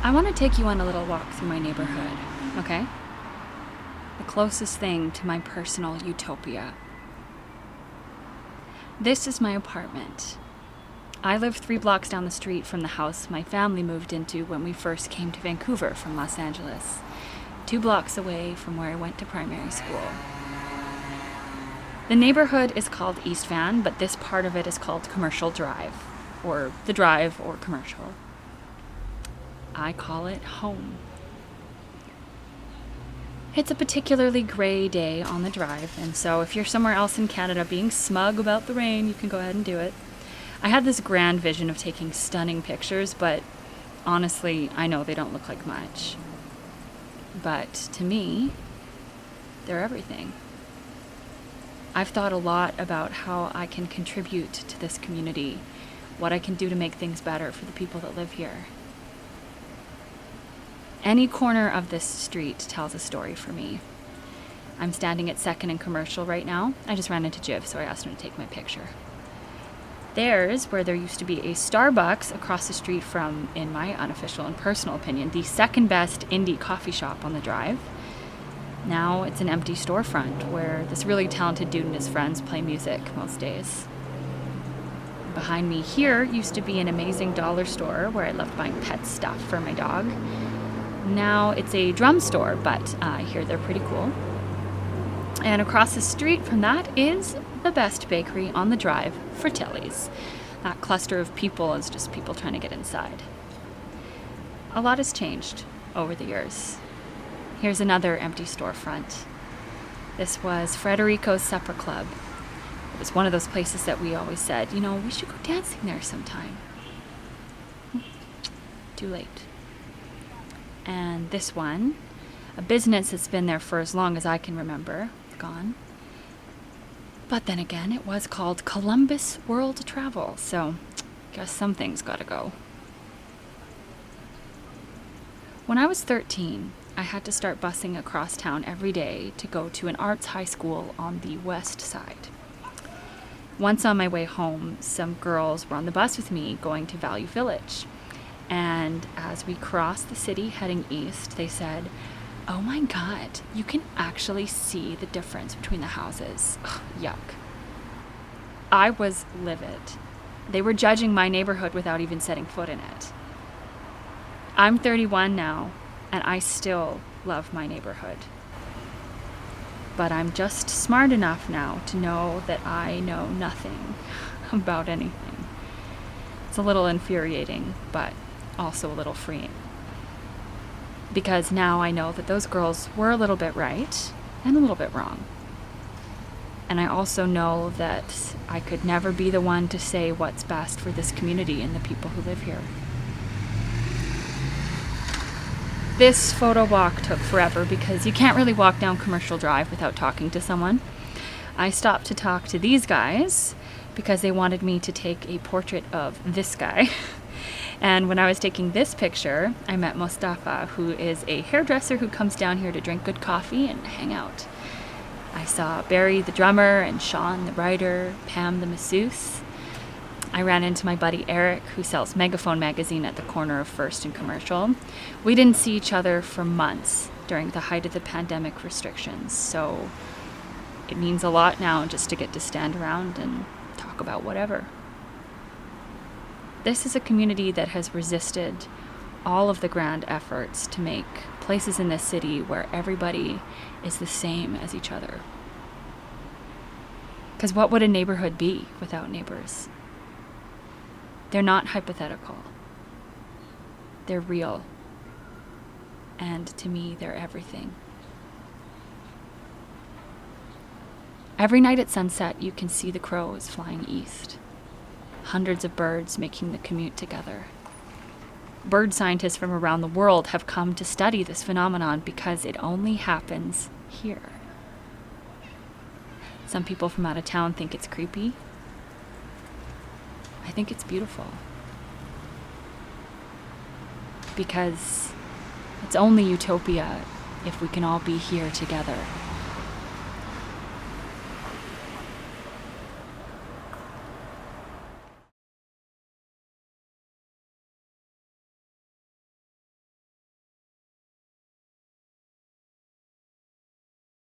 I want to take you on a little walk through my neighborhood, okay? The closest thing to my personal utopia. This is my apartment. I live 3 blocks down the street from the house my family moved into when we first came to Vancouver from Los Angeles, 2 blocks away from where I went to primary school. The neighborhood is called East Van, but this part of it is called Commercial Drive, or the Drive, or Commercial. I call it home. It's a particularly gray day on the drive, and so if you're somewhere else in Canada being smug about the rain, you can go ahead and do it. I had this grand vision of taking stunning pictures, but honestly, I know they don't look like much. But to me, they're everything. I've thought a lot about how I can contribute to this community, what I can do to make things better for the people that live here. Any corner of this street tells a story for me. I'm standing at 2nd and Commercial right now. I just ran into Jiv, so I asked him to take my picture. There's where there used to be a Starbucks across the street from, in my unofficial and personal opinion, the second best indie coffee shop on the drive. Now it's an empty storefront where this really talented dude and his friends play music most days. Behind me here used to be an amazing dollar store where I loved buying pet stuff for my dog. Now it's a drum store, but I hear they're pretty cool. And across the street from that is the best bakery on the drive, Fratelli's. That cluster of people is just people trying to get inside. A lot has changed over the years. Here's another empty storefront. This was Frederico's Supper Club. It was one of those places that we always said, we should go dancing there sometime. Too late. And this one, a business that's been there for as long as I can remember, gone. But then again, it was called Columbus World Travel, so guess something's gotta go. When I was 13, I had to start busing across town every day to go to an arts high school on the west side. Once on my way home, some girls were on the bus with me going to Value Village. And as we crossed the city heading east, they said, "Oh my God, you can actually see the difference between the houses." Ugh, yuck. I was livid. They were judging my neighborhood without even setting foot in it. I'm 31 now, and I still love my neighborhood. But I'm just smart enough now to know that I know nothing about anything. It's a little infuriating, but also a little freeing. Because now I know that those girls were a little bit right and a little bit wrong. And I also know that I could never be the one to say what's best for this community and the people who live here. This photo walk took forever because you can't really walk down Commercial Drive without talking to someone. I stopped to talk to these guys because they wanted me to take a portrait of this guy. And when I was taking this picture, I met Mustafa, who is a hairdresser who comes down here to drink good coffee and hang out. I saw Barry the drummer and Sean the writer, Pam the masseuse. I ran into my buddy Eric, who sells Megaphone magazine at the corner of 1st and Commercial. We didn't see each other for months during the height of the pandemic restrictions, so it means a lot now just to get to stand around and talk about whatever. This is a community that has resisted all of the grand efforts to make places in this city where everybody is the same as each other. Because what would a neighborhood be without neighbors? They're not hypothetical. They're real. And to me, they're everything. Every night at sunset, you can see the crows flying east. Hundreds of birds making the commute together. Bird scientists from around the world have come to study this phenomenon because it only happens here. Some people from out of town think it's creepy. I think it's beautiful. Because it's only utopia if we can all be here together.